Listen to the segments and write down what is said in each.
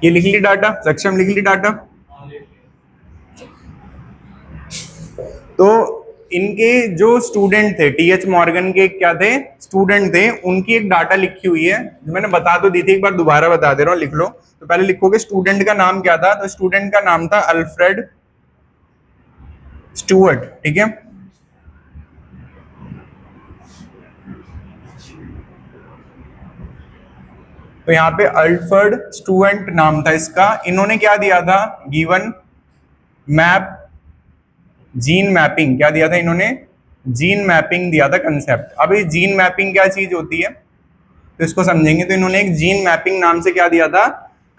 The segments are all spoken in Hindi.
ये लिख ली डाटा, सक्षम लिख ली डाटा। तो इनके जो स्टूडेंट थे, टीएच मॉर्गन के क्या थे, स्टूडेंट थे, उनकी एक डाटा लिखी हुई है, जो मैंने बता तो दी थी, एक बार दोबारा बता दे रहा हूँ, लिख लो। तो पहले लिखोगे स्टूडेंट का नाम क्या था, तो स्टूडेंट का नाम था अल्फ्रेड स्टुअर्ट, ठीक है। तो यहाँ पे अल्फ्रेड स्टुअर्ट नाम था इसका। इन्होंने क्या दिया था, गिवन मैप जीन मैपिंग, क्या दिया था इन्होंने, जीन मैपिंग दिया था कंसेप्ट। अब ये जीन मैपिंग क्या चीज होती है, तो इसको समझेंगे। तो इन्होंने एक जीन मैपिंग नाम से क्या दिया था,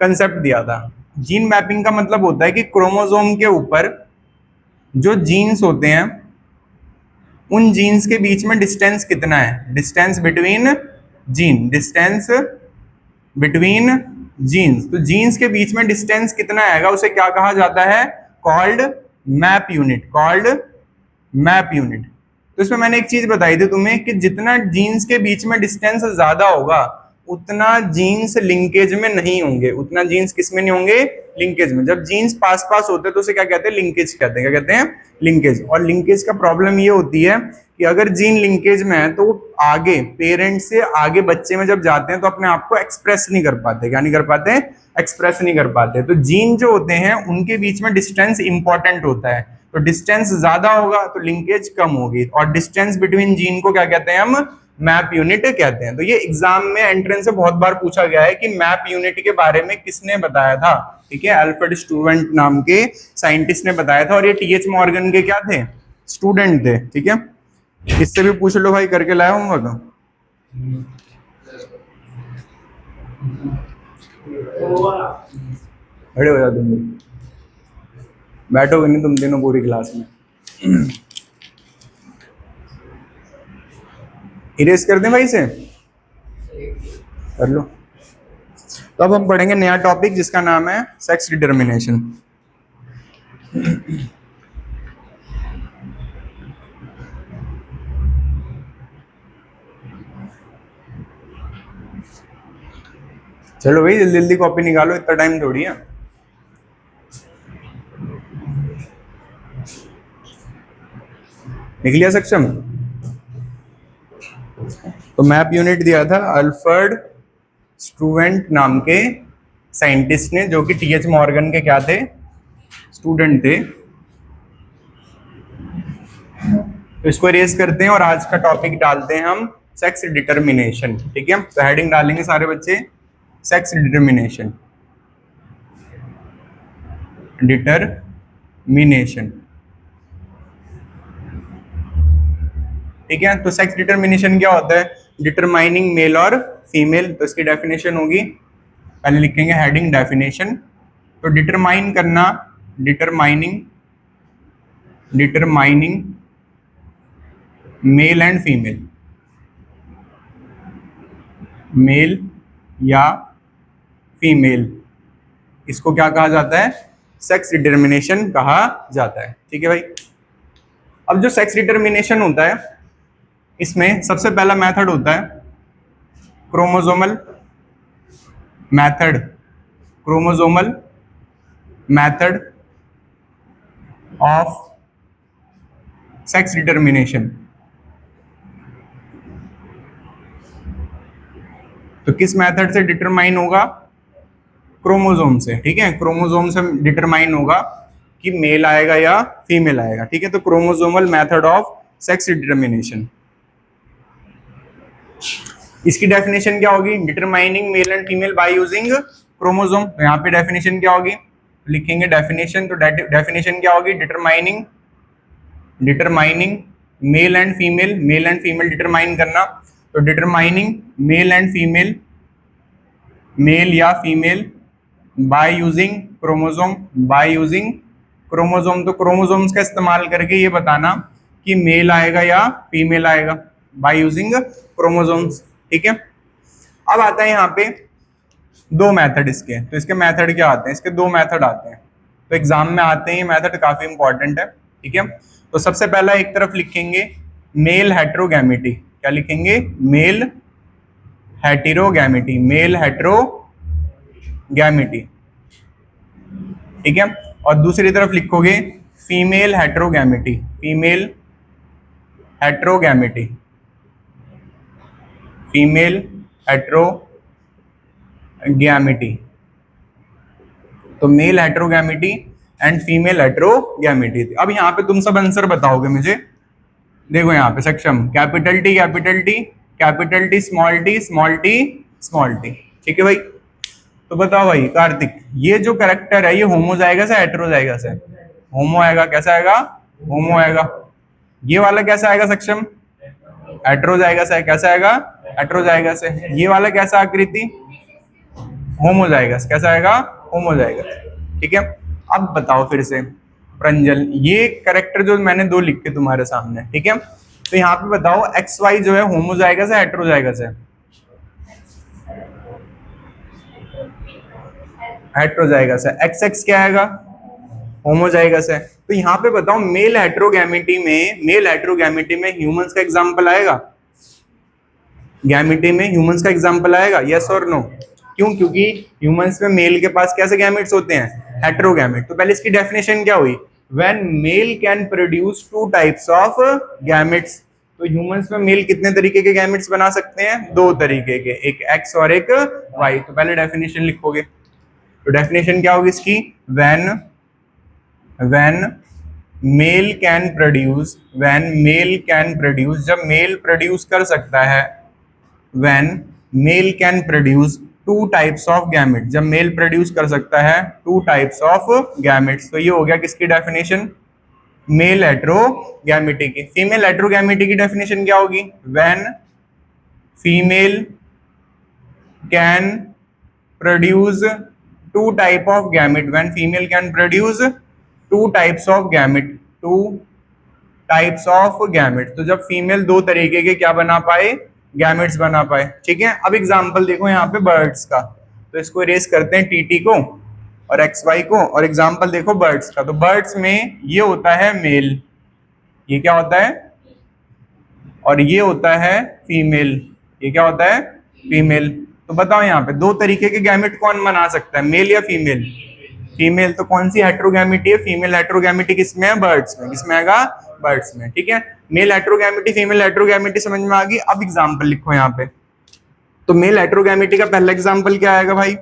कंसेप्ट दिया था। जीन मैपिंग का मतलब होता है कि क्रोमोसोम के ऊपर जो जीन्स होते हैं, उन जीन्स के बीच में डिस्टेंस कितना है, distance between gene, distance between genes. तो जीन्स के बीच में डिस्टेंस कितना आएगा, उसे क्या कहा जाता है, called map unit, called map unit. तो इसमें मैंने एक चीज बताई थी तुम्हें कि जितना जीन्स के बीच में डिस्टेंस ज्यादा होगा, उतना जीन्स लिंकेज में नहीं होंगे, उतना जीन्स किस में नहीं होंगे, लिंकेज में। जब जीन्स पास पास होते हैं तो उसे क्या कहते हैं, लिंकेज कहते हैं। क्या कहते हैं, लिंकेज। और लिंकेज का प्रॉब्लम ये होती है कि अगर जीन लिंकेज में है तो आगे पेरेंट्स से आगे बच्चे में जब जाते हैं तो अपने आप को एक्सप्रेस नहीं कर पाते। क्या नहीं कर पाते, एक्सप्रेस नहीं कर पाते। तो जीन जो होते हैं उनके बीच में डिस्टेंस इंपॉर्टेंट होता है। तो डिस्टेंस ज्यादा होगा तो लिंकेज कम होगी, और डिस्टेंस बिटवीन जीन को क्या कहते हैं हम, मैप यूनिट कहते हैं। तो ये एग्जाम में एंट्रेंस से बहुत बार पूछा गया है कि मैप यूनिट के बारे में किसने बताया था, ठीक है। अल्फ्रेड स्टुअर्ट नाम के साइंटिस्ट ने बताया था, और ये टीएच मॉर्गन के क्या थे, स्टूडेंट थे, ठीक है। इससे भी पूछ लो भाई, करके लाया होगा तो। खड़े हो जाओ तुम भी, बैठोगे नहीं तुम तीनों पूरी क्लास में। इरेज कर दें भाई से, कर लो। तो अब हम पढ़ेंगे नया टॉपिक जिसका नाम है सेक्स डिटर्मिनेशन। चलो भाई जल्दी जल्दी कॉपी निकालो, इतना टाइम थोड़ी है। निकलिया सक्षम। तो मैप यूनिट दिया था अल्फ्रेड स्टुअर्ट नाम के साइंटिस्ट ने, जो कि टीएच मॉर्गन के क्या थे, स्टूडेंट थे। तो इसको इरेज करते हैं और आज का टॉपिक डालते हैं हम सेक्स डिटर्मिनेशन, ठीक है। तो हेडिंग डालेंगे सारे बच्चे, सेक्स डिटर्मिनेशन, डिटर्मिनेशन, ठीक है। तो सेक्स डिटर्मिनेशन क्या होता है, डिटरमाइनिंग मेल और फीमेल। तो इसकी डेफिनेशन होगी, पहले लिखेंगे हेडिंग डेफिनेशन। तो डिटरमाइन करना, determining, determining male and female, male या फीमेल, इसको क्या कहा जाता है, सेक्स डिटर्मिनेशन कहा जाता है, ठीक है भाई। अब जो सेक्स डिटर्मिनेशन होता है, इसमें सबसे पहला मेथड होता है chromosomal method, chromosomal method of sex determination. तो किस मेथड से डिटरमाइन होगा, क्रोमोसोम से, ठीक है। क्रोमोसोम से डिटरमाइन होगा कि मेल आएगा या फीमेल आएगा, ठीक है। तो chromosomal method of sex determination, इसकी डेफिनेशन क्या होगी, determining male and female by using chromosome. तो यहाँ पे डेफिनेशन क्या होगी, लिखेंगे डेफिनेशन। तो डेफिनेशन क्या होगी, determining, determining male and female, male and female determine करना। तो determining male and female, male या female by using chromosome, by using chromosome. तो क्रोमोसोम्स का इस्तेमाल करके ये बताना कि मेल आएगा या फीमेल आएगा, बाय यूजिंग क्रोमोसोम्स, ठीक है। अब आता है यहाँ पे दो मेथड इसके। तो इसके मेथड क्या आते हैं, इसके दो मेथड आते हैं। तो एग्जाम में आते हैं, ये मेथड काफी इंपॉर्टेंट है, ठीक है। तो सबसे पहला एक तरफ लिखेंगे मेल हेटेरोगैमेटी, क्या लिखेंगे, मेल हेटेरोगैमेटी, मेल हेटेरोगैमेटी। ठीक है। और दूसरी तरफ लिखोगे फीमेल हेट्रोगैमेटी, फीमेल हेट्रोगैमेटी, फीमेल हेट्रोगैमेटी। तो मेल हेट्रोगैमेटी एंड फीमेल हेट्रोगैमेटी। अब यहाँ पे तुम सब आंसर बताओगे मुझे। देखो यहाँ पे सक्षम, capital T capital T, capital T small T small T small T. ठीक है भाई। तो बताओ भाई कार्तिक, ये जो करेक्टर है ये होमोजाइगस है हेट्रोजाइगस है? होमो आएगा। कैसा आएगा? होमो आएगा। ये वाला कैसा आएगा सक्षम? हेट्रोजाइगस है। कैसा आएगा? हेट्रोजाइगस है। ये वाला कैसा आकृति? होमोजाइगस। कैसा आएगा? होमोजाइगस। ठीक है। अब बताओ फिर से प्रंजल, ये करेक्टर जो मैंने दो लिख के तुम्हारे सामने, ठीक है, तो यहाँ पे बताओ एक्स वाई जो है होमोजाइगस है हेट्रोजाइगस है? हेट्रोजाइगस है। एक्स एक्स क्या आएगा? होमोजाइगस है। तो यहाँ पे बताओ मेल हेट्रोगैमेटी में, मेल हेट्रोगैमेटी में ह्यूमंस का एग्जांपल आएगा? गैमेटी में ह्यूमंस का एग्जांपल आएगा? यस और नो? क्यों? क्योंकि ह्यूमंस में मेल के पास कैसे गैमेट्स होते हैं? हेट्रोगैमेट। तो पहले इसकी डेफिनेशन क्या हुई? When mail can produce two types of gametes. तो ह्यूमंस में मेल कितने तरीके के गैमेट्स बना सकते हैं? दो तरीके के, एक एक्स और एक वाई। तो पहले डेफिनेशन लिखोगे। तो डेफिनेशन क्या होगी इसकी? When mail can produce, when mail can produce, जब मेल प्रोड्यूस कर सकता है, when mail can produce two types of gamete, जब मेल प्रोड्यूस कर सकता है टू टाइप्स ऑफ गैमेट्स। तो ये हो गया किसकी डेफिनेशन? मेल हेट्रोगैमेटी की। फीमेल हेट्रोगैमेटी की डेफिनेशन क्या होगी? When female can produce two type of gamete, when female can produce two types of gamete, two types of gamete. तो जब फीमेल दो तरीके के क्या बना पाए? गैमेट्स बना पाए। ठीक है। अब एग्जांपल देखो यहाँ पे बर्ड्स का, तो इसको इरेज करते हैं टीटी को और एक्स वाई को, और एग्जांपल देखो बर्ड्स का। तो बर्ड्स में ये होता है मेल, ये क्या होता है? और ये होता है फीमेल, ये क्या होता है? फीमेल। तो बताओ यहाँ पे दो तरीके के गैमेट कौन बना सकता है, मेल या फीमेल? फीमेल। तो कौन सी हेट्रोगैमेटी है? फीमेल हेट्रोगैमेटी किसमें है? बर्ड्स में। किसमें आएगा? बर्ड्स में। ठीक है। मेल हेट्रोगैमेटी फीमेल हेट्रोगैमेटी समझ में आ गई। अब एग्जांपल लिखो यहाँ पे। तो मेल हेट्रोगैमेटी का पहला एग्जांपल क्या आएगा भाई?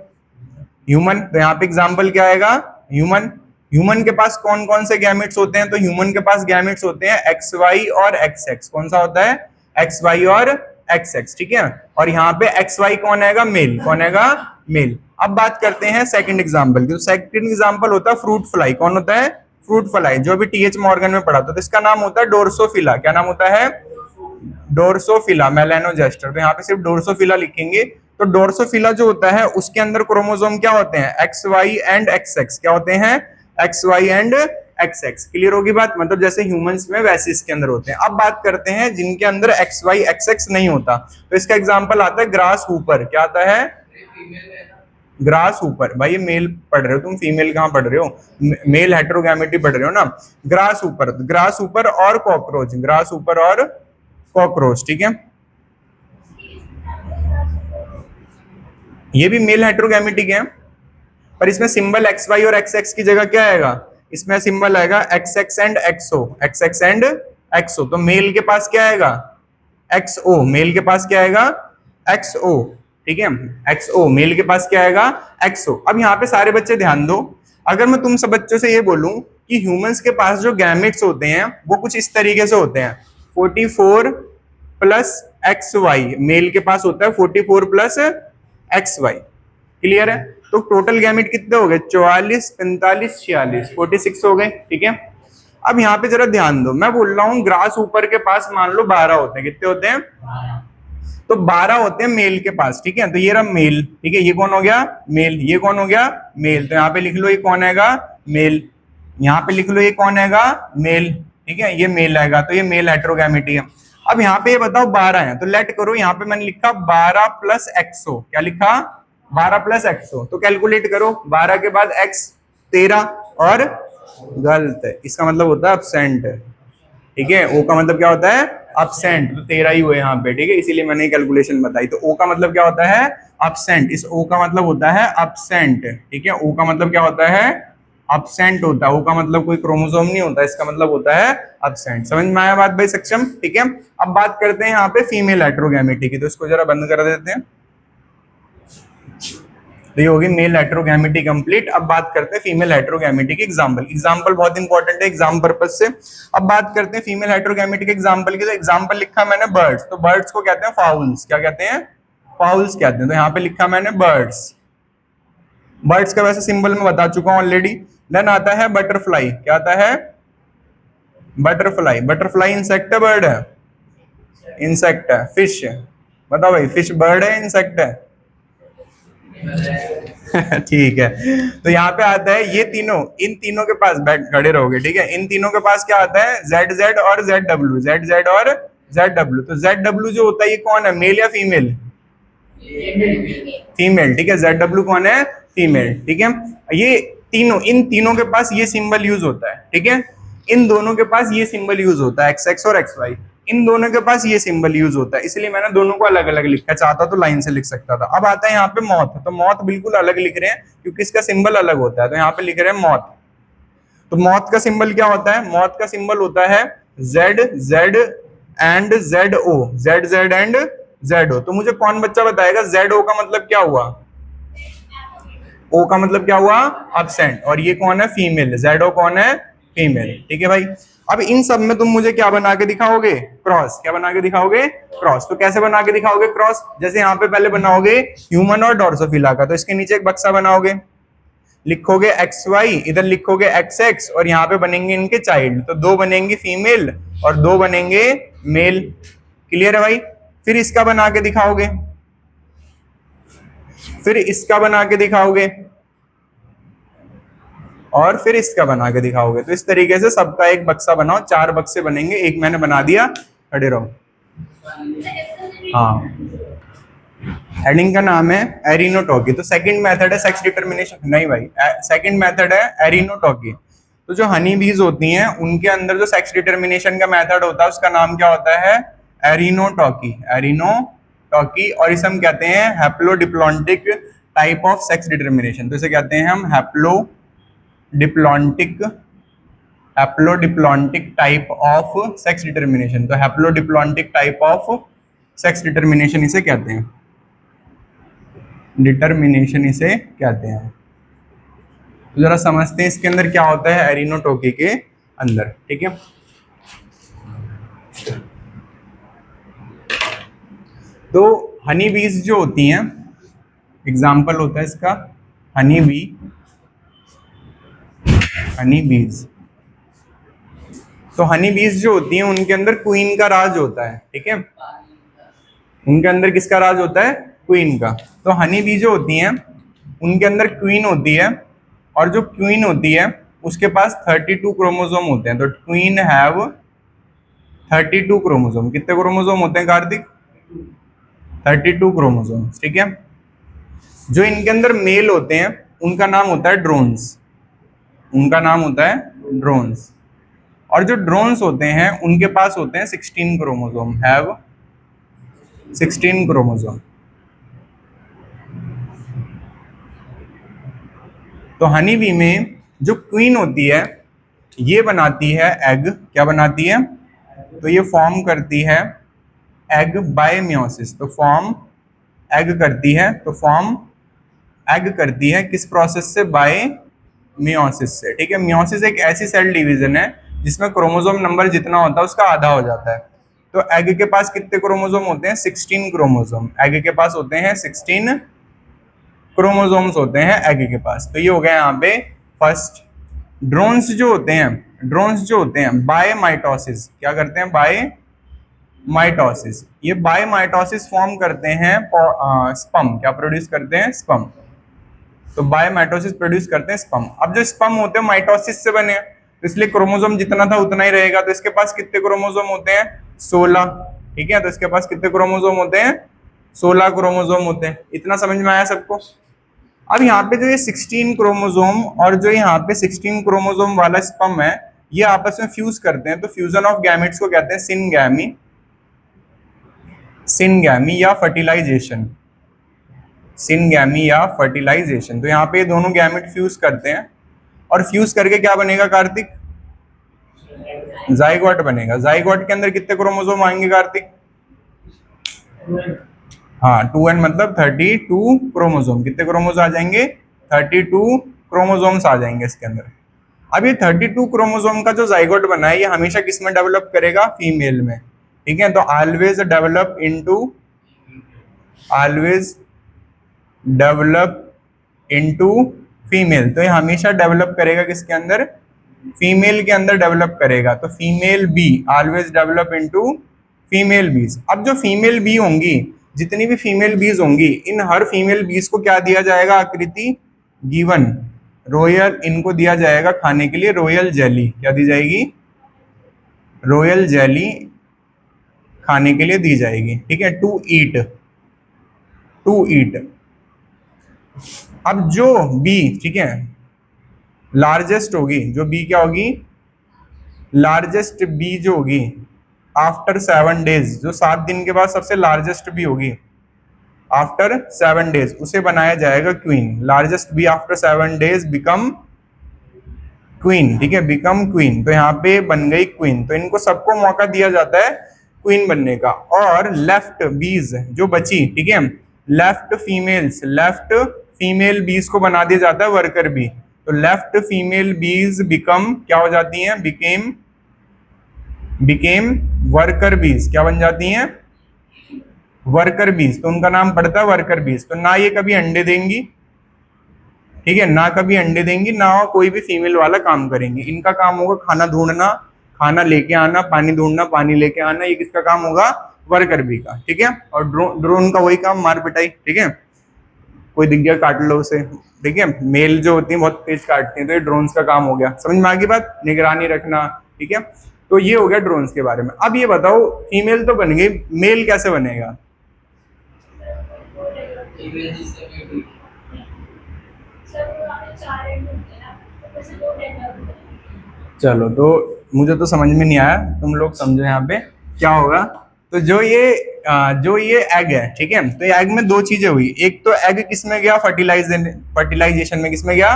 ह्यूमन। तो यहाँ पे एग्जांपल क्या आएगा? ह्यूमन। ह्यूमन के पास कौन कौन से गैमेट्स होते हैं? तो ह्यूमन के पास गैमेट्स होते हैं एक्स वाई और एक्स एक्स। कौन सा होता है? एक्स वाई और एक्स एक्स। ठीक है। और यहाँ पे एक्स वाई कौन आएगा? मेल। कौन आएगा? मेल। अब बात करते हैं सेकंड एग्जांपल की। तो सेकंड एग्जांपल होता है फ्रूट फ्लाई। कौन होता है? फ्रूट फ्लाई, जो भी टीएच मॉर्गन में पढ़ा था। तो इसका नाम होता है डोर्सोफिला। क्या नाम होता है? डोर्सोफिला मेलानोजेस्टर। तो यहाँ पे सिर्फ डोर्सोफिला लिखेंगे। तो डोर्सोफिला जो होता है उसके अंदर क्रोमोसोम क्या होते हैं? X Y and X X. क्या होते हैं? X Y and X X. Clear होगी बात? मतलब जैसे ह्यूमंस में वैसे इसके अंदर होते हैं। अब बात करते हैं जिनके अंदर एक्स वाई एक्स एक्स नहीं होता। तो इसका एग्जांपल आता है ग्रास हुपर। क्या आता है? Grass Hooper. भाई ये मेल पढ़ रहे हो तुम, फीमेल कहाँ पढ़ रहे हो? मेल हेट्रोगैमेटी पढ़ रहे हो ना। ग्रास हुपर, ग्रास हुपर और कॉकरोच, ग्रास हुपर और कॉकरोच। ठीक है। ये भी मेल हेट्रोगैमेटी के हैं, पर इसमें सिंबल एक्स वाई और एक्स एक्स की जगह क्या आएगा? इसमें सिंबल आएगा x x and XO, x x and XO. तो मेल के पास क्या आएगा? एक्सओ। मेल के पास क्या आएगा? एक्सओ। ठीक है। एक्सओ। मेल के पास क्या आएगा? एक्सओ। अब यहाँ पे सारे बच्चे ध्यान दो। अगर मैं तुम सब बच्चों से ये बोलूं कि ह्यूमंस के पास जो गैमेट्स होते हैं वो कुछ इस तरीके से होते हैं, 44 प्लस एक्स वाई। मेल के पास होता है 44 प्लस एक्स वाई। क्लियर है? तो टोटल गैमेट कितने हो गए? 44, 45, 46, 46 हो गए। ठीक है। अब यहाँ पे जरा ध्यान दो, मैं बोल रहा हूँ ग्रास ऊपर के पास मान लो 12 होते हैं। कितने होते हैं? तो 12 होते हैं मेल के पास। ठीक है। तो ये रहा मेल। ठीक है। ये कौन हो गया? मेल। ये कौन हो गया? मेल। तो यहाँ पे लिख लो ये कौन आएगा? मेल। यहाँ पे लिख लो ये कौन आएगा? मेल। ठीक है। ये मेल आएगा। तो ये मेल हेट्रोगैमेटी है। अब यहाँ पे ये बताओ 12 है, तो लेट करो। यहाँ पे मैंने लिखा 12 प्लस एक्सो। क्या लिखा? 12 प्लस एक्सो। तो कैलकुलेट करो, 12 के बाद एक्स 13 और गलत है, इसका मतलब होता है absent। ठीक है। ओ का मतलब क्या होता है? absent। तो 13 ही हुए यहाँ पे। ठीक है। इसीलिए मैंने कैलकुलेशन बताई। तो ओ का मतलब क्या होता है? absent। इस ओ का मतलब होता है absent। ठीक है। ओ का मतलब क्या होता है? absent होता है। O का मतलब कोई क्रोमोसोम नहीं होता, इसका मतलब होता है absent। समझ में आया बात भाई सक्षम? ठीक है, अब बात करते हैं यहाँ पे फीमेल हेटेरोगैमेटी की, तो इसको जरा बंद कर देते हैं। तो ये होगी मेल हेटेरोगैमेटी कंप्लीट। अब बात करते हैं फीमेल हेटेरोगैमेटी की एग्जांपल। एग्जांपल बहुत इंपॉर्टेंट है एग्जाम पर्पज से। अब बात करते हैं फीमेल हेटेरोगैमेटी के एग्जांपल की। तो एग्जांपल लिखा मैंने बर्ड्स, तो बर्ड्स को कहते हैं फाउल्स। क्या कहते हैं? फाउल्स कहते हैं। तो यहाँ पे लिखा मैंने बर्ड्स। बर्ड्स का वैसे सिंबल मैं बता चुका हूं ऑलरेडी। देन आता है बटरफ्लाई। क्या आता है? बटरफ्लाई। बटरफ्लाई इंसेक्ट है बर्ड है? इंसेक्ट है। फिश, बताओ भाई, फिश बर्ड है इंसेक्ट है? ठीक है, तो यहाँ पे आता है ये तीनों, इन तीनों के पास बैठ खड़े रहोगे, ठीक है। इन तीनों के पास क्या आता है? जेड जेड और जेड डब्ल्यू, जेड जेड और जेड डब्ल्यू। तो जेड डब्ल्यू जो होता है ये कौन है, मेल या फीमेल? फीमेल, ठीक है। जेड डब्ल्यू कौन है? फीमेल, ठीक है। ये तीनों, इन तीनों के पास ये सिंबल यूज होता है, ठीक है। इन दोनों के पास ये सिंबल यूज होता है, एक्स एक्स और एक्स वाई, इन दोनों के पास ये सिंबल यूज होता है, इसलिए मैंने दोनों को अलग अलग लिखा। चाहता तो लाइन से लिख सकता था। अब आता है यहाँ पे मौत, तो मौत बिल्कुल अलग लिख रहे हैं क्योंकि इसका सिंबल अलग होता है, तो यहाँ पे लिख रहे हैं मौत। तो मौत का सिंबल क्या होता है? मौत का सिंबल होता है Z Z and Z O, Z Z and Z O. तो मुझे कौन बच्चा बताएगा जेड ओ का मतलब क्या हुआ? ओ का मतलब क्या हुआ? अब्सेंट। और ये कौन है? फीमेल। जेड ओ कौन है? फीमेल, ठीक है भाई। अब इन सब में तुम मुझे क्या बना के दिखाओगे? क्रॉस। क्या बना के दिखाओगे? क्रॉस। तो कैसे बना के दिखाओगे क्रॉस? जैसे यहाँ पे पहले बनाओगे ह्यूमन और डोर्सोफिला का, तो इसके नीचे एक बक्सा बनाओगे, लिखोगे एक्स वाई, इधर लिखोगे एक्स एक्स, और यहाँ पे बनेंगे इनके चाइल्ड, तो दो बनेंगे फीमेल और दो बनेंगे मेल। क्लियर है भाई? फिर इसका बना के दिखाओगे, फिर इसका बना के दिखाओगे, और फिर इसका बना के दिखाओगे। तो इस तरीके से सबका एक बक्सा बनाओ, 4 बक्से बनेंगे। एक मैंने बना दिया, खड़े रहो। हाँ, हेडिंग का नाम है एरिनोटॉकी। तो सेकंड मेथड है सेक्स डिटरमिनेशन, नहीं भाई, सेकंड मेथड है एरिनोटॉकी। तो जो हनी बीज होती हैं उनके अंदर जो सेक्स डिटरमिनेशन का मेथड होता है उसका नाम क्या होता है? एरिनोटॉकी। एरिनोटॉकी, और इसे हम कहते हैं haplodiplontic type of sex determination. तो इसे कहते हैं हम haplodiplontic type of sex determination. तो haplodiplontic type of sex determination इसे कहते हैं, डिटरमिनेशन इसे कहते हैं। तो जरा समझते हैं इसके अंदर क्या होता है एरिनोटॉकी के अंदर, ठीक है। तो हनी बीज जो होती हैं, एग्जाम्पल होता है इसका हनी बीज। तो हनी बीज जो होती हैं उनके अंदर क्वीन का राज होता है, ठीक है। उनके अंदर किसका राज होता है? क्वीन का। तो हनी बी जो होती हैं उनके अंदर क्वीन होती है, और जो क्वीन होती है उसके पास 32 क्रोमोसोम होते हैं। तो क्वीन हैव 32 क्रोमोसोम। कितने क्रोमोसोम होते हैं कार्तिक? 32 क्रोमोसोम, ठीक है। जो इनके अंदर मेल होते हैं उनका नाम होता है ड्रोन्स, उनका नाम होता है ड्रोन्स। और जो ड्रोन्स होते हैं उनके पास होते हैं 16 क्रोमोसोम, हैव 16 क्रोमोसोम। तो हनी बी में जो क्वीन होती है ये बनाती है एग। क्या बनाती है? तो ये फॉर्म करती है एग बाय मियोसिस। तो फॉर्म एग करती है, तो फॉर्म एग करती है किस प्रोसेस से? बाय मियोसिस से, ठीक है। मियोसिस एक ऐसी सेल डिवीजन है जिसमें क्रोमोसोम नंबर जितना होता है उसका आधा हो जाता है। तो एग के पास कितने क्रोमोसोम होते हैं? 16 क्रोमोसोम। एग के पास होते हैं 16 क्रोमोसोम्स होते हैं एग के पास। तो ये हो गया यहाँ पे फर्स्ट। ड्रोन्स जो होते हैं बाय माइटोसिस। क्या करते हैं? By mitosis. ये बाय माइटोसिस फॉर्म करते हैं स्पर्म। क्या प्रोड्यूस करते हैं? स्पर्म। तो बाय माइटोसिस प्रोड्यूस करते हैं स्पर्म। अब जो स्पर्म होते हैं माइटोसिस से बने, तो इसलिए क्रोमोसोम जितना था उतना ही रहेगा। तो इसके पास कितने क्रोमोसोम होते हैं? 16, ठीक है। तो इसके पास कितने क्रोमोसोम होते हैं? 16 क्रोमोसोम होते हैं। इतना समझ में आया सबको? अब यहाँ पे जो ये 16 क्रोमोसोम और जो यहाँ पे 16 क्रोमोसोम वाला स्पर्म है ये आपस में फ्यूज करते हैं। तो फ्यूजन ऑफ गैमेट्स को कहते हैं सिनगैमी या फर्टिलाइजेशन। सिनगैमी या फर्टिलाइजेशन। तो यहाँ पे दोनों गैमेट फ्यूज करते हैं और फ्यूज करके क्या बनेगा कार्तिक? जाइगोट बनेगा। जाइगोट के अंदर कितने क्रोमोसोम आएंगे कार्तिक? हाँ 2n मतलब 32 क्रोमोसोम। कितने क्रोमोसोम आ जाएंगे? 32 क्रोमोसोम्स आ जाएंगे इसके अंदर। अब ये 32 क्रोमोसोम का जो जाइगोट बना है ये हमेशा किस में डेवलप करेगा? फीमेल में। ठीक है, तो ऑलवेज डेवलप इनटू फीमेल। तो ये हमेशा डेवलप करेगा किसके अंदर? फीमेल के अंदर डेवलप करेगा। तो female be always develop into female बीज। अब जो फीमेल बी होंगी, जितनी भी फीमेल बीज होंगी, इन हर फीमेल बीज को क्या दिया जाएगा? आकृति गिवन रॉयल, इनको दिया जाएगा खाने के लिए रॉयल जेली। क्या दी जाएगी? रॉयल जेली खाने के लिए दी जाएगी। ठीक है, टू ईट। अब जो बी, ठीक है, लार्जेस्ट होगी, जो बी क्या होगी? लार्जेस्ट बी जो होगी आफ्टर 7 डेज, जो 7 दिन के बाद सबसे लार्जेस्ट बी होगी आफ्टर 7 डेज, उसे बनाया जाएगा queen. Largest bee after 7 days become queen. ठीक है, बिकम क्वीन। तो यहाँ पे बन गई क्वीन। तो इनको सबको मौका दिया जाता है क्वीन बनने का। और लेफ्ट बीज जो बची, ठीक है, लेफ्ट फीमेल बीज को बना दिया जाता है वर्कर बी। तो लेफ्ट फीमेल बीज बिकम क्या हो जाती हैं? बिकेम वर्कर बीज। क्या बन जाती हैं? वर्कर बीज। तो उनका नाम पड़ता है वर्कर बीज। तो ना ये कभी अंडे देंगी, ठीक है, ना कभी अंडे देंगी, ना कोई भी फीमेल वाला काम करेंगी। इनका काम होगा खाना ढूंढना, खाना लेके आना, पानी ढूंढना, पानी लेके आना। ये किसका काम होगा? वर्कर बी का। ठीक है, और ड्रोन का वही काम, मार पिटाई। ठीक है, कोई दिख गया काट लो उसे। ठीक है, मेल जो होती है बहुत तेज काटती है, तो ये ड्रोन्स का काम हो गया। समझ में आ गई बात? निगरानी रखना। ठीक है, तो ये हो गया ड्रोन्स के बारे में। अब ये बताओ, फीमेल तो बन गई, मेल कैसे बनेगा? चलो, तो मुझे तो समझ में नहीं आया, तुम लोग समझो यहाँ पे क्या होगा। तो जो ये एग है, ठीक है, तो ये एग में दो चीजें हुई। एक तो एग किस में गया? फर्टिलाइजेशन में। किस में गया?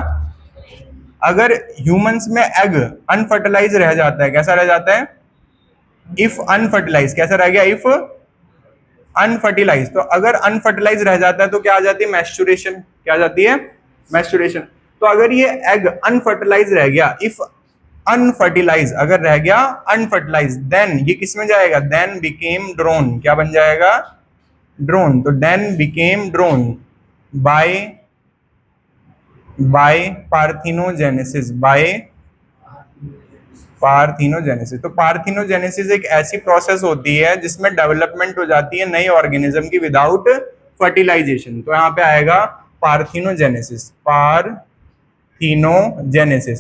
अगर ह्यूमंस में एग अनफर्टिलाइज रह जाता है, कैसा रह जाता है? If unfertilised. कैसा रह गया? If unfertilised. तो अगर अनफर्टिलाइज रह जाता है तो क्या आ जाती है? मैस्चुरेशन। क्या आ जाती है? मैस्चुरेशन। तो अगर ये एग अनफर्टिलाइज रह गया, इफ अनफर्टिलाइज अगर रह गया, अनफर्टिलाइज, देन ये किस में जाएगा? Then became drone. क्या बन जाएगा? ड्रोन। तो then became drone by parthenogenesis. तो पार्थिनोजेनेसिस एक ऐसी प्रोसेस होती है जिसमें डेवलपमेंट हो जाती है नए ऑर्गेनिज्म की विदाउट फर्टिलाइजेशन। तो यहाँ पे आएगा पार्थिनोजेनेसिस।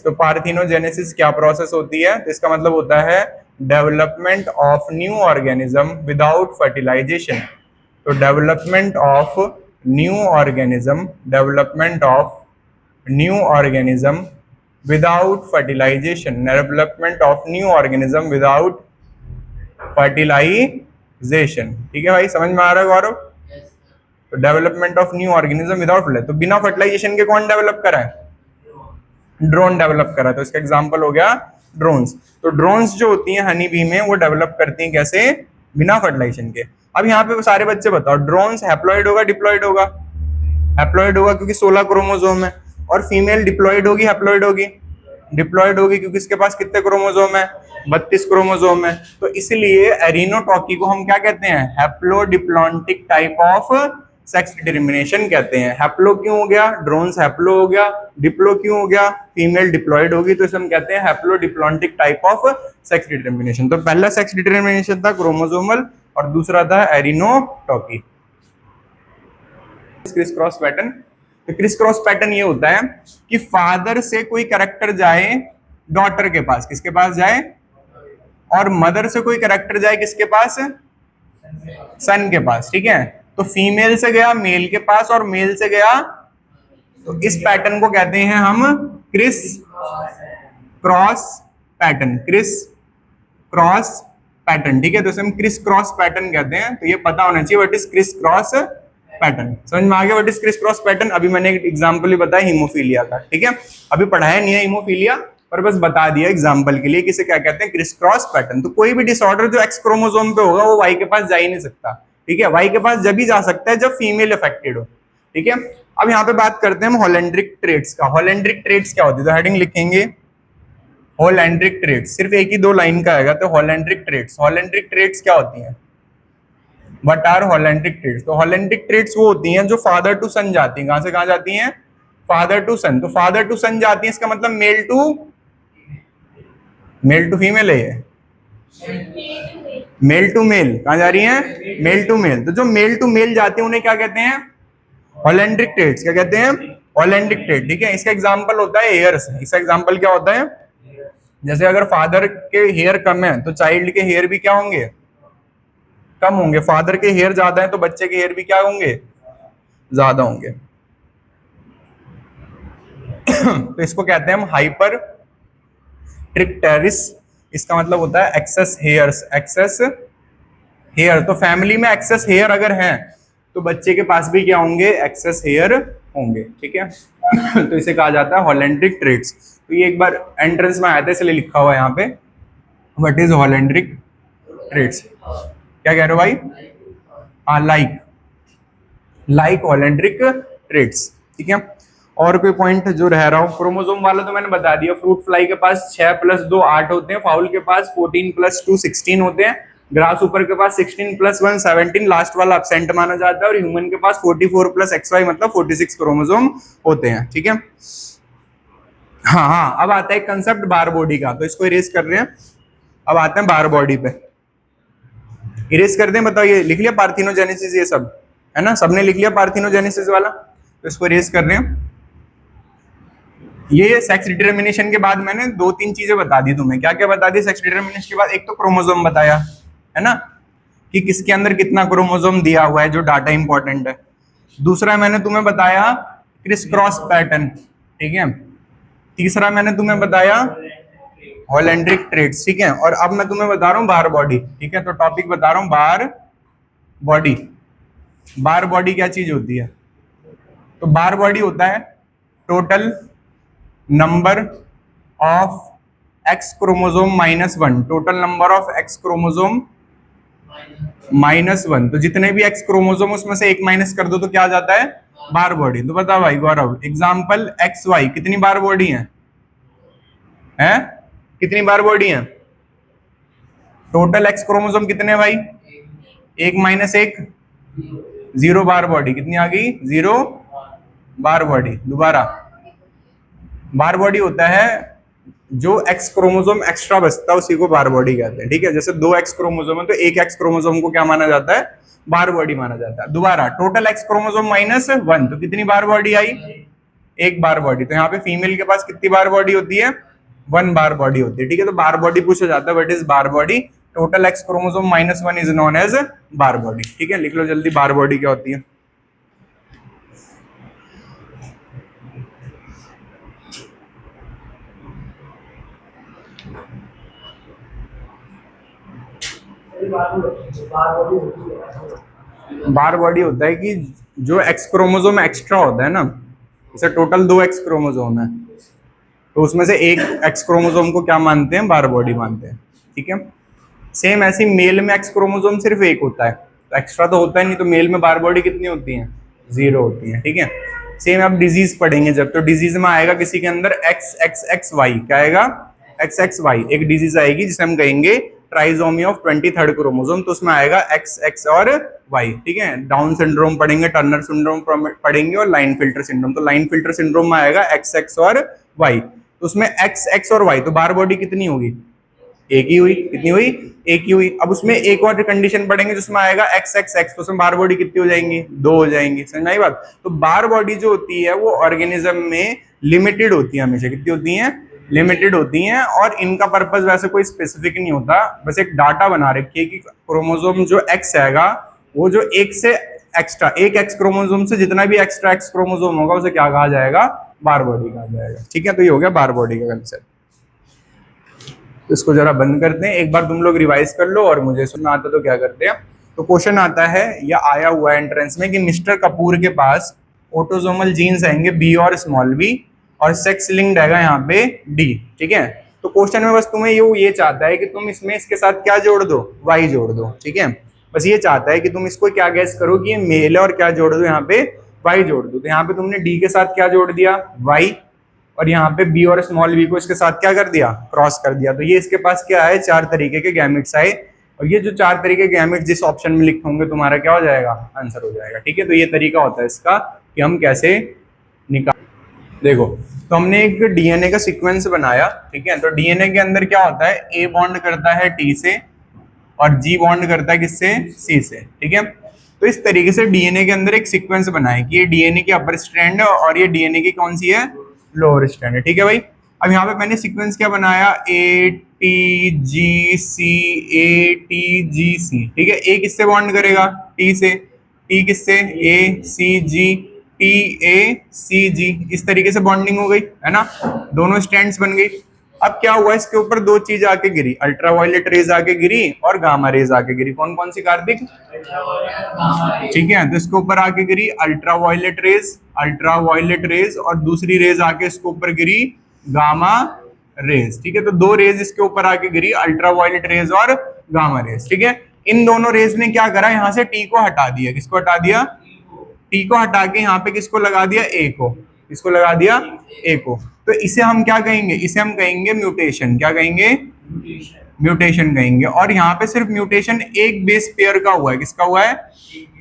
तो पार्थिनोजेनेसिस क्या प्रोसेस होती है? तो इसका मतलब होता है development of new organism without fertilization. तो development of new organism without fertilization. ठीक है भाई, समझ में आ रहा है गौरव? तो development of new organism without fertilization. तो बिना फर्टिलाइजेशन के कौन डेवलप करा है? ड्रोन डेवलप करा। तो इसका एग्जांपल हो गया ड्रोन्स। तो ड्रोन्स जो होती हैं हनी बी में, वो डेवलप करती हैं कैसे? बिना फर्टिलाइजेशन के। अब यहाँ पे सारे बच्चे बताओ, ड्रोन्स हैप्लॉइड होगा डिप्लॉइड होगा? हैप्लॉइड होगा, क्योंकि 16 क्रोमोसोम है। और फीमेल डिप्लॉइड होगी हैप्लॉइड होगी? डिप्लॉइड होगी, क्योंकि इसके पास कितने क्रोमोसोम है? 32 क्रोमोसोम है। तो इसलिए एरिनोटॉकी को हम क्या कहते हैं? Haplodiplontic type of sex determination कहते हैं। हैप्लो क्यों हो गया? ड्रोन्स हैप्लो हो गया। डिप्लो क्यों हो गया? फीमेल डिप्लॉइड होगी। तो इसे हम कहते हैं haplodiplontic type of sex determination. तो पहला सेक्स डिटरमिनेशन था क्रोमोसोमल और दूसरा था एरिनोटॉकी। Criss cross pattern. तो क्रिस क्रॉस पैटर्न ये होता है कि फादर से कोई कैरेक्टर जाए डॉटर के पास, किसके पास जाए? और मदर से कोई कैरेक्टर जाए किसके पास? सन के पास। ठीक है, तो फीमेल से गया मेल के पास और मेल से गया, तो इस पैटर्न को कहते हैं हम क्रिस क्रॉस पैटर्न। ठीक है, तो इसे हम क्रिस क्रॉस पैटर्न कहते हैं। तो ये पता होना चाहिए what is Chris cross pattern. समझ में आ गया what is Chris cross pattern? अभी मैंने एक एग्जांपल भी बताया हीमोफीलिया का, ठीक है, अभी पढ़ाया नहीं है हीमोफीलिया, पर बस बता दिया एग्जांपल के लिए कि इसे क्या कहते हैं, क्रिस क्रॉस पैटर्न। तो कोई भी डिसऑर्डर जो एक्स क्रोमोसोम पे होगा वो वाई के पास जा ही नहीं सकता, ठीक है, वाई के पास जब ही जा सकता है जब फीमेल अफेक्टेड हो, ठीक है। अब यहाँ पे बात करते हैं हम हॉलैंड्रिक ट्रेट्स का। हॉलैंड्रिक ट्रेट्स क्या होती है, तो हेडिंग लिखेंगे हॉलैंड्रिक ट्रेट्स, सिर्फ एक ही 2 लाइन का आएगा, तो हॉलैंड्रिक ट्रेट्स। हॉलैंड्रिक ट्रेट्स क्या होती हैं, व्हाट आर हॉलैंड्रिक ट्रेट्स? तो हॉलैंड्रिक ट्रेट्स वो होती हैं जो फादर टू सन जाती हैं। कहां से कहां जाती हैं? फादर टू सन। तो फादर टू सन जाती है, इसका मतलब मेल टू फीमेल है ये, मेल टू मेल। कहां जा रही है? Male to male. तो जो मेल टू मेल जाते हैं उन्हें क्या कहते हैं? हॉलैंड्रिक ट्रेट्स। क्या कहते हैं? हॉलैंड्रिक ट्रेट, ठीक है। इसका एग्जांपल होता है हेयर्स। इसका एग्जांपल क्या होता है? जैसे अगर फादर के हेयर कम है तो चाइल्ड के हेयर भी क्या होंगे? कम होंगे। फादर के हेयर ज्यादा है तो बच्चे के हेयर भी क्या होंगे? ज्यादा होंगे। तो इसको कहते हैं हम हाइपर ट्रिक्टेरिस। इसका मतलब होता है एक्सेस हेयर्स, एक्सेस हेयर। तो फैमिली में एक्सेस हेयर अगर हैं तो बच्चे के पास भी क्या होंगे? एक्सेस हेयर होंगे, ठीक है। तो इसे कहा जाता है हॉलैंड्रिक ट्रेट्स। तो ये एक बार एंट्रेंस में आया था इसलिए लिखा हुआ है यहाँ पे, व्हाट इज हॉलैंड्रिक ट्रेट्स। क्या कह रहे हो भाई? हाँ, लाइक हॉलैंड्रिक ट्रेट्स, ठीक है। और कोई पॉइंट जो रह रहा हो? क्रोमोसोम वाला तो मैंने बता दिया। फ्रूट फ्लाई के पास 6 + 2 8 होते हैं, फाउल के पास 14 + 2 16 होते हैं, ग्रास ऊपर के पास 16 + 1 17, लास्ट वाला एब्सेंट माना जाता है, और ह्यूमन के पास 44 + XY मतलब 46 क्रोमोसोम होते हैं, ठीक है। हाँ, अब आता है कंसेप्ट बार बॉडी का, तो इसको इरेज कर रहे हैं। अब आते हैं बार बॉडी पे, इरेज कर दें। बताओ, ये लिख लिया पार्थिनोजेनेसिस, ये सब है ना, सबने लिख लिया पार्थिनोजेनेसिस वाला, तो इसको इरेज कर रहे हैं। ये सेक्स डिटरमिनेशन के बाद मैंने 2-3 चीजें बता दी तुम्हें। क्या क्या बता दी सेक्स डिटरमिनेशन के बाद? एक तो क्रोमोसोम बताया, है ना, कि किसके अंदर कितना क्रोमोसोम दिया हुआ है, जो डाटा इंपॉर्टेंट है। दूसरा मैंने तुम्हें बताया क्रिस क्रॉस पैटर्न, ठीक है। तीसरा मैंने तुम्हें बताया हॉलैंड्रिक ट्रेट्स, ठीक है। और अब मैं तुम्हें बता रहा हूँ बार बॉडी, ठीक है। तो टॉपिक बता रहा हूँ बार बॉडी। बार बॉडी क्या चीज होती है? तो बार बॉडी होता है total number of x chromosome -1, total number of x chromosome -1। तो जितने भी एक्स क्रोमोसोम उसमें से एक माइनस कर दो तो क्या आ जाता है? बार बॉडी। तो बताओ भाई गौरव, एग्जाम्पल XY कितनी बार बॉडी है? कितनी बार बॉडी है? टोटल एक्स क्रोमोसोम कितने भाई? 1 - 1 0 बार बॉडी। कितनी आ गई? 0 बार बॉडी। दोबारा, बार बॉडी होता है जो एक्स क्रोमोसोम एक्स्ट्रा बचता है उसी को बार बॉडी कहते हैं, ठीक है। जैसे 2 एक्स क्रोमोसोम है तो एक एक्स क्रोमोसोम को क्या माना जाता है? बार बॉडी माना जाता है। दोबारा, टोटल एक्स क्रोमोसोम -1, तो कितनी बार बॉडी आई? 1 बार बॉडी। तो यहाँ पे फीमेल के पास कितनी बार बॉडी होती है? 1 बार बॉडी होती है, ठीक है। तो बार बॉडी पूछा जाता है, what is Barr body? Total X chromosome -1 is known as Barr body, ठीक है। लिख लो जल्दी, बार बॉडी क्या होती है? बार बॉडी होता है कि जो एक्स क्रोमोसोम एक्स्ट्रा होता है ना, जैसे टोटल 2 एक्स क्रोमोसोम है तो उसमें से एक एक्स क्रोमोसोम को क्या मानते हैं? बार बॉडी मानते हैं, ठीक है। सेम ऐसी मेल में एक्स क्रोमोसोम सिर्फ एक होता है, तो एक्स्ट्रा तो होता है नहीं, तो मेल में बार बॉडी कितनी होती है? 0 होती है, ठीक है। सेम आप डिजीज पढ़ेंगे जब, तो डिजीज में आएगा किसी के अंदर XXXY, क्या आएगा? XXY। एक डिजीज आएगी जिसे हम कहेंगे ट्राइसोमी ऑफ 23rd क्रोमोसोम, तो उसमें आएगा XX और Y, ठीक है। डाउन सिंड्रोम पढ़ेंगे, टर्नर सिंड्रोम पढ़ेंगे और लाइन फिल्टर सिंड्रोम। तो लाइन फिल्टर सिंड्रोम में आएगा XX और Y, तो उसमें XX और Y, तो बार बॉडी कितनी होगी? एक ही हुई। कितनी हुई? एक ही हुई। अब उसमें एक और कंडीशन पढ़ेंगे जिसमें आएगा XXX, तो उसमें बार बॉडी कितनी हो जाएंगी? 2 हो जाएंगी। समझ आई बात? तो बार बॉडी जो होती है वो ऑर्गेनिज्म में लिमिटेड होती है, हमेशा कितनी होती है? लिमिटेड होती हैं। और इनका पर्पस वैसे कोई स्पेसिफिक नहीं होता, बस एक डाटा बना रखी है कि क्रोमोसोम जो X आएगा वो जो एक से एक्स्ट्रा, एक एक्स क्रोमोसोम से जितना भी एक्स्ट्रा एक्स क्रोमोसोम होगा उसे क्या कहा जाएगा? बार बॉडी कहा जाएगा, ठीक है। तो ये हो गया बार बॉडी का कंसेप्ट। तो इसको जरा बंद करते हैं, एक बार तुम लोग रिवाइज कर लो और मुझे सुनना आता तो क्या करते हैं तो क्वेश्चन आता है या आया हुआ है एंट्रेंस में कि मिस्टर कपूर के पास ऑटोसोमल जीन्स आएंगे बी और स्मॉल बी, और सेक्स लिंक्ड आएगा यहाँ पे डी, ठीक है। तो क्वेश्चन में बस तुम्हें ये चाहता है कि तुम इसमें इसके साथ क्या जोड़ दो, वाई जोड़ दो, ठीक है। बस ये चाहता है कि तुम इसको क्या गैस करो कि ये मेल है और क्या जोड़ दो यहाँ पे, वाई जोड़ दो। तो यहाँ पे तुमने डी के साथ क्या जोड़ दिया, वाई, और यहाँ पे बी और स्मॉल बी को इसके साथ क्या कर दिया, क्रॉस कर दिया। तो ये इसके पास क्या है, 4 तरीके के गैमेट्स आए, और ये जो 4 तरीके के गैमेट्स जिस ऑप्शन में लिखे होंगे तुम्हारा क्या हो जाएगा, आंसर हो जाएगा, ठीक है। तो ये तरीका होता है इसका कि हम कैसे निकाल, देखो तो हमने एक डीएनए का सीक्वेंस बनाया, ठीक है। तो डीएनए के अंदर क्या होता है, ए बॉन्ड करता है टी से और जी बॉन्ड करता है किससे, सी से, ठीक है। तो इस तरीके से डीएनए के अंदर एक सीक्वेंस बनाए कि ये डीएनए की अपर स्ट्रैंड है और ये डीएनए की कौन सी है, लोअर स्ट्रैंड है, ठीक है भाई। अब यहाँ पे मैंने सीक्वेंस क्या बनाया, A T G C, A T G सी, ठीक है। ए किससे बॉन्ड करेगा, टी से, टी किससे, ए सी जी, टी ए सी जी, इस तरीके से बॉन्डिंग हो गई है ना, दोनों स्ट्रैंड्स बन गई। अब क्या हुआ, इसके ऊपर 2 चीज आके गिरी, अल्ट्रावायलेट रेज आके गिरी और गामा रेज आके गिरी। कौन कौन सी कार्तिक, ठीक है। तो इसके ऊपर आके गिरी अल्ट्रावायलेट रेज और दूसरी रेज आके इसके ऊपर गिरी गामा रेज, ठीक है। तो 2 रेज इसके ऊपर आके गिरी, अल्ट्रावायलेट रेज और गामा रेज, ठीक है। इन दोनों रेज ने क्या करा, यहाँ से टी को हटा दिया, किसको हटा दिया, टी को हटा के यहाँ पे किसको लगा दिया, ए को, किसको लगा दिया, ए को। तो इसे हम क्या कहेंगे, इसे हम कहेंगे म्यूटेशन, क्या कहेंगे, म्यूटेशन कहेंगे। और यहाँ पे सिर्फ म्यूटेशन एक बेस पेयर का हुआ है, किसका हुआ है,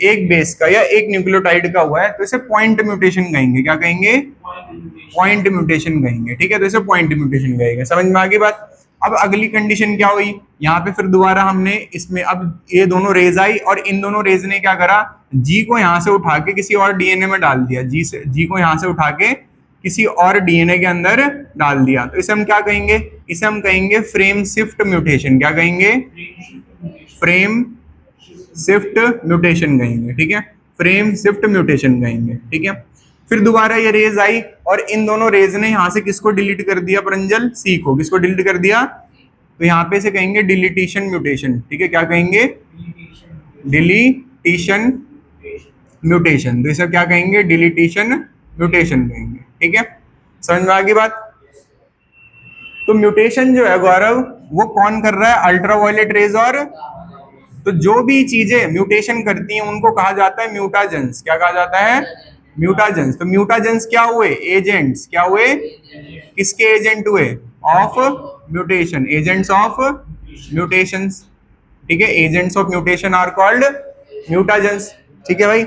एक बेस का या एक न्यूक्लियोटाइड का हुआ है, तो इसे पॉइंट म्यूटेशन कहेंगे, क्या कहेंगे, पॉइंट म्यूटेशन कहेंगे, ठीक है। तो इसे पॉइंट म्यूटेशन कहेंगे, समझ में आ गई बात। अब अगली कंडीशन क्या हुई, यहाँ पे फिर दोबारा हमने इसमें अब ये दोनों रेज आई और इन दोनों रेज ने क्या करा, जी को यहाँ से उठा के किसी और डीएनए में डाल दिया, जी को यहाँ से उठा के किसी और डीएनए के अंदर डाल दिया। तो इसे हम क्या कहेंगे, इसे हम कहेंगे फ्रेम शिफ्ट म्यूटेशन, क्या कहेंगे, फ्रेम शिफ्ट म्यूटेशन कहेंगे, ठीक है, फ्रेम शिफ्ट म्यूटेशन कहेंगे, ठीक है। फिर दोबारा ये रेज आई और इन दोनों रेज ने यहाँ से किसको डिलीट कर दिया, परंजल, सी को, किसको डिलीट कर दिया, तो यहाँ पे से कहेंगे डिलीटिशन म्यूटेशन, ठीक है, क्या कहेंगे, डिलीटिशन म्यूटेशन। तो इसे क्या कहेंगे, डिलीटिशन म्यूटेशन कहेंगे, ठीक है। समझ में आ गई बात। तो म्यूटेशन जो है गौरव, वो कौन कर रहा है, अल्ट्रावायलेट रेज और, तो जो भी चीजें म्यूटेशन करती हैं उनको कहा जाता है म्यूटाजेंस, क्या कहा जाता है, म्यूटाजेंस। तो म्यूटाजेंस क्या हुए, एजेंट्स, क्या हुए, किसके एजेंट हुए, of mutation, agents of mutations, ठीक है, agents of mutation are called mutagens, ठीक है भाई।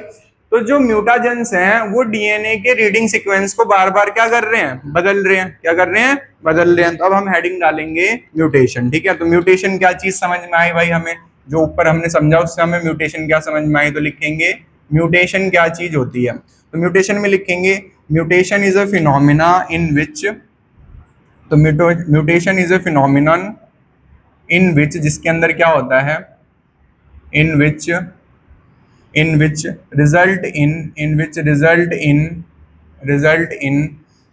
तो जो म्यूटाजेंस हैं वो डीएनए के रीडिंग सीक्वेंस को बार बार क्या कर रहे हैं, बदल रहे हैं, क्या कर रहे हैं, बदल रहे हैं। तो अब हम हेडिंग डालेंगे म्यूटेशन, ठीक है। तो म्यूटेशन क्या चीज समझ में आई भाई, हमें जो ऊपर हमने समझा उससे हमें म्यूटेशन क्या समझ में आई, तो लिखेंगे म्यूटेशन क्या चीज होती है। तो म्यूटेशन में लिखेंगे mutation is a phenomena in which, तो mutation is a phenomenon in which, जिसके अंदर क्या होता है, इन विच result in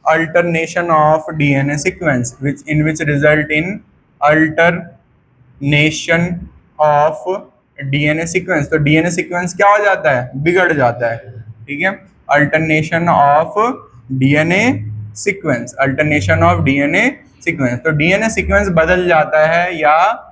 alternation of DNA sequence, which result in alternation of DNA sequence। तो DNA sequence क्या हो जाता है, बिगड़ जाता है, ठीक है, alternation of DNA sequence, alternation of DNA sequence। तो DNA sequence बदल जाता है या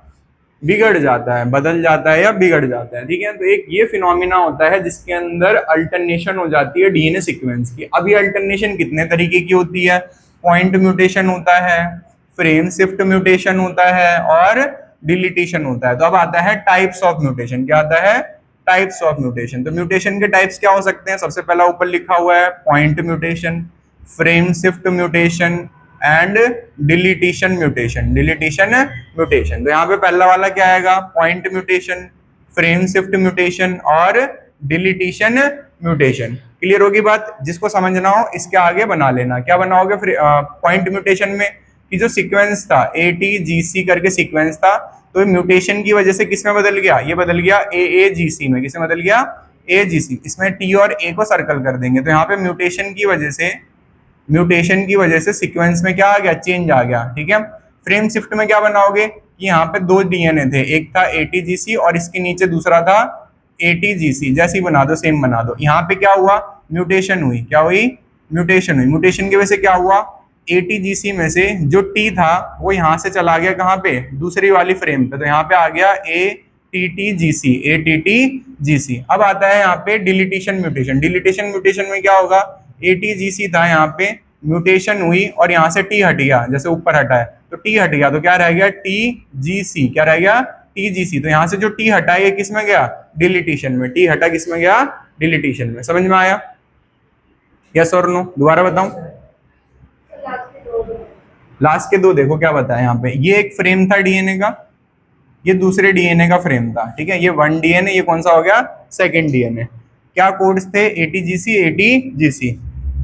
बिगड़ जाता है, बदल जाता है या बिगड़ जाता है, ठीक है। तो एक ये फिनोमिना होता है जिसके अंदर अल्टरनेशन हो जाती है डीएनए सीक्वेंस की। अब ये अल्टरनेशन कितने तरीके की होती है, पॉइंट म्यूटेशन होता है, फ्रेम शिफ्ट म्यूटेशन होता है और डिलीटिशन होता है। तो अब आता है टाइप्स ऑफ म्यूटेशन, क्या आता है, टाइप्स ऑफ म्यूटेशन। तो म्यूटेशन के टाइप्स क्या हो सकते हैं, सबसे पहला ऊपर लिखा हुआ है point mutation, frame shift mutation and deletion mutation, deletion mutation. तो यहाँ पे पहला वाला क्या आएगा, point mutation, frame shift mutation और डिलीटिशन म्यूटेशन। क्लियर होगी बात, जिसको समझना हो इसके आगे बना लेना। क्या बनाओगे पॉइंट म्यूटेशन में, कि जो सीक्वेंस था ATGC करके सीक्वेंस था, तो म्यूटेशन की वजह से किस में बदल गया, ये बदल गया AAGC में, किसमें बदल गया, AGC। इसमें T और A को सर्कल कर देंगे। तो यहाँ पे म्यूटेशन की वजह से सीक्वेंस में क्या आ गया, चेंज आ गया, ठीक है। फ्रेम शिफ्ट में क्या बनाओगे कि यहाँ पे 2 डीएनए थे, एक था ATGC और इसके नीचे दूसरा था ATGC, जैसे ही बना दो सेम बना दो। यहाँ पे क्या हुआ, म्यूटेशन हुई, क्या हुई, म्यूटेशन हुई। म्यूटेशन की वजह से क्या हुआ, ATGC में से जो T था वो यहाँ से चला गया कहाँ पे, दूसरी वाली फ्रेम पे, तो यहाँ पे आ गया ATTGC, ATTGC। अब आता है यहाँ पे डिलीटेशन म्यूटेशन। डिलीटेशन म्यूटेशन में क्या होगा, ATGC था, यहाँ पे म्यूटेशन हुई और यहाँ से T हट गया, जैसे ऊपर हटा है तो T हट गया, तो क्या रह गया, TGC, क्या रह गया, TGC। तो यहाँ से जो T हटा है ये किस में गया, डिलीटेशन में। T हटा किस में गया, डिलीटेशन में। समझ में आया, यस और नो? दोबारा बताऊं, लास्ट के दो देखो क्या बताया यहाँ पे। ये एक फ्रेम था डीएनए का, ये दूसरे डीएनए का फ्रेम था, ठीक है, ये 1 डीएनए, ये कौन सा हो गया, सेकंड डीएनए। क्या कोड्स थे, ATGC, ATGC।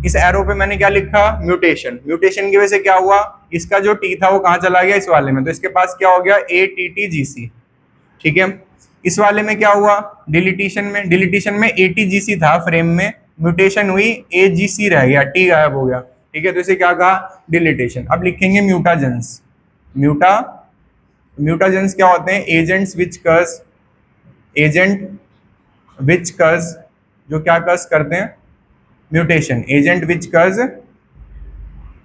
इस एरो पे मैंने क्या लिखा, म्यूटेशन। म्यूटेशन की वजह से क्या हुआ, इसका जो T था वो कहाँ चला गया, इस वाले में, तो इसके पास क्या हो गया, ATTGC, ठीक है। इस वाले में क्या हुआ, डिलीटेशन में, डिलीटेशन में ATGC था फ्रेम में, म्यूटेशन हुई, AGC रह गया, T गायब हो गया, ठीक है, तो इसे क्या कहा, डिलीटेशन। अब लिखेंगे म्यूटाजेंस। म्यूटाजेंस क्या होते हैं, एजेंट्स विच कज, एजेंट विच कज, जो क्या कज करते हैं, mutation. Agent which cause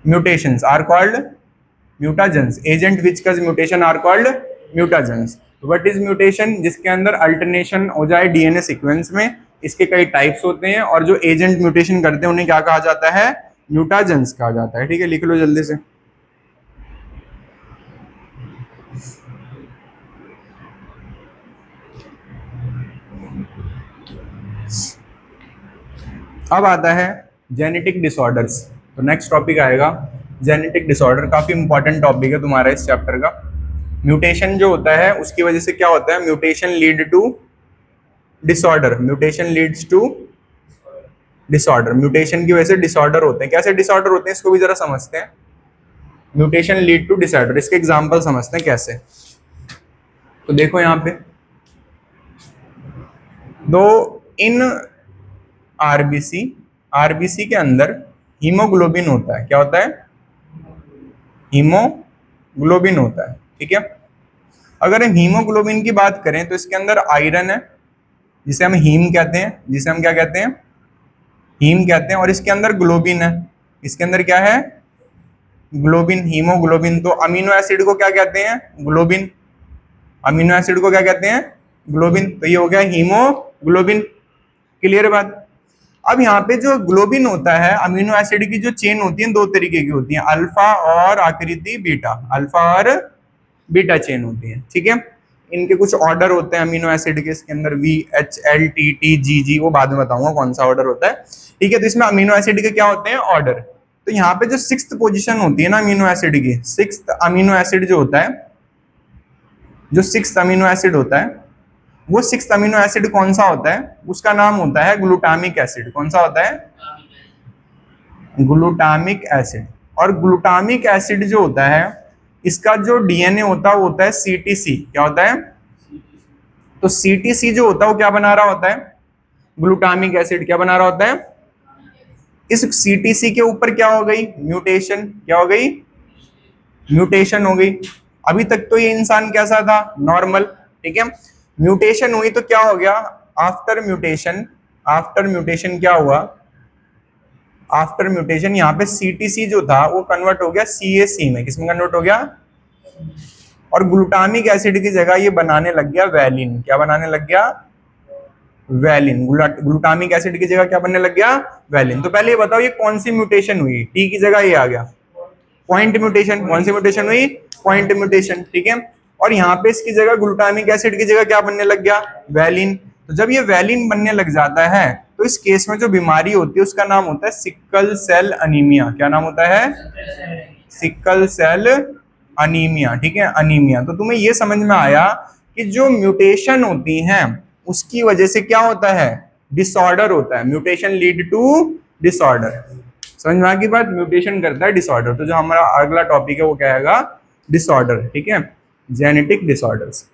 mutations are called mutagens. Agent which cause mutation are called mutagens. What is mutation, जिसके अंदर अल्टरनेशन हो जाए डीएनए सीक्वेंस में। इसके कई टाइप्स होते हैं और जो एजेंट म्यूटेशन करते हैं उन्हें क्या कहा जाता है, म्यूटाजेंस कहा जाता है, ठीक है, लिख लो जल्दी से। अब आता है जेनेटिक डिसऑर्डर्स। तो नेक्स्ट टॉपिक आएगा जेनेटिक डिसऑर्डर, काफी इंपॉर्टेंट टॉपिक है तुम्हारा इस चैप्टर का। म्यूटेशन जो होता है उसकी वजह से क्या होता है, mutation lead to disorder. Mutation leads to disorder, mutation की वजह से डिसऑर्डर होते हैं। कैसे डिसऑर्डर होते हैं इसको भी जरा समझते हैं। म्यूटेशन लीड टू डिसऑर्डर, इसके एग्जांपल समझते हैं कैसे। तो देखो यहाँ पे दो इन आरबीसी के अंदर हीमोग्लोबिन होता है। क्या होता है, हीमोग्लोबिन होता है, ठीक है। अगर हम हीमोग्लोबिन की बात करें तो इसके अंदर आयरन है, जिसे हम हीम कहते हैं, जिसे हम क्या कहते हैं, हीम कहते हैं। और इसके अंदर ग्लोबिन है, इसके अंदर क्या है, ग्लोबिन, हीमोग्लोबिन। तो अमीनो एसिड को क्या कहते हैं, ग्लोबिन। अमीनो एसिड को क्या कहते हैं, ग्लोबिन। तो ये हो गया हीमोग्लोबिन, क्लियर बात। अब यहाँ पे जो ग्लोबिन होता है, अमीनो एसिड की जो चेन होती है दो तरीके की होती है, अल्फा और आकृति बीटा, अल्फा और बीटा चेन होती है, ठीक है। इनके कुछ ऑर्डर होते हैं अमीनो एसिड के, इसके अंदर VHLTTGG, वो बाद में बताऊंगा कौन सा ऑर्डर होता है, ठीक है। तो इसमें अमीनो एसिड के क्या होते हैं, ऑर्डर। तो यहाँ पे जो 6th पोजीशन होती है ना अमीनो एसिड की, 6th अमीनो एसिड जो होता है, जो 6th अमीनो एसिड होता है, वो 6th अमीनो एसिड कौन सा होता है, उसका नाम होता है ग्लूटामिक एसिड। कौन सा होता है, ग्लूटामिक एसिड। और ग्लूटामिक एसिड जो होता है, इसका जो डीएनए होता है वो होता है CTC। क्या होता है, तो CTC जो होता है वो क्या बना रहा होता है, ग्लूटामिक एसिड क्या बना रहा होता है। इस CTC के ऊपर क्या हो गई, म्यूटेशन। क्या हो गई, म्यूटेशन हो गई। अभी तक तो ये इंसान कैसा था, नॉर्मल, ठीक है। म्यूटेशन हुई तो क्या हो गया, आफ्टर म्यूटेशन क्या हुआ, आफ्टर म्यूटेशन यहाँ पे CTC जो था वो कन्वर्ट हो गया CAC में। किसमें कन्वर्ट हो गया, और ग्लूटामिक एसिड की जगह ये बनाने लग गया वैलिन। क्या बनाने लग गया, वैलिन। ग्लूटामिक एसिड की जगह क्या बनने लग गया, वैलिन। तो पहले ये बताओ ये कौन सी म्यूटेशन हुई, T की जगह ये आ गया, पॉइंट म्यूटेशन। कौन सी म्यूटेशन हुई, पॉइंट म्यूटेशन, ठीक है। और यहाँ पे इसकी जगह ग्लूटामिक एसिड की जगह क्या बनने लग गया, वैलिन। तो जब ये वैलिन बनने लग जाता है तो इस केस में जो बीमारी होती है उसका नाम होता है सिकल सेल अनीमिया। क्या नाम होता है, सिकल सेल अनीमिया, ठीक है, अनीमिया। तो तुम्हें ये समझ में आया कि जो म्यूटेशन होती हैं उसकी वजह से क्या होता है, डिसऑर्डर होता है। Mutation lead to disorder. समझ में आ गई बात, म्यूटेशन करता है डिसऑर्डर। तो जो हमारा अगला टॉपिक है वो क्या है, डिसऑर्डर, ठीक है, जेनेटिक डिसऑर्डर्स।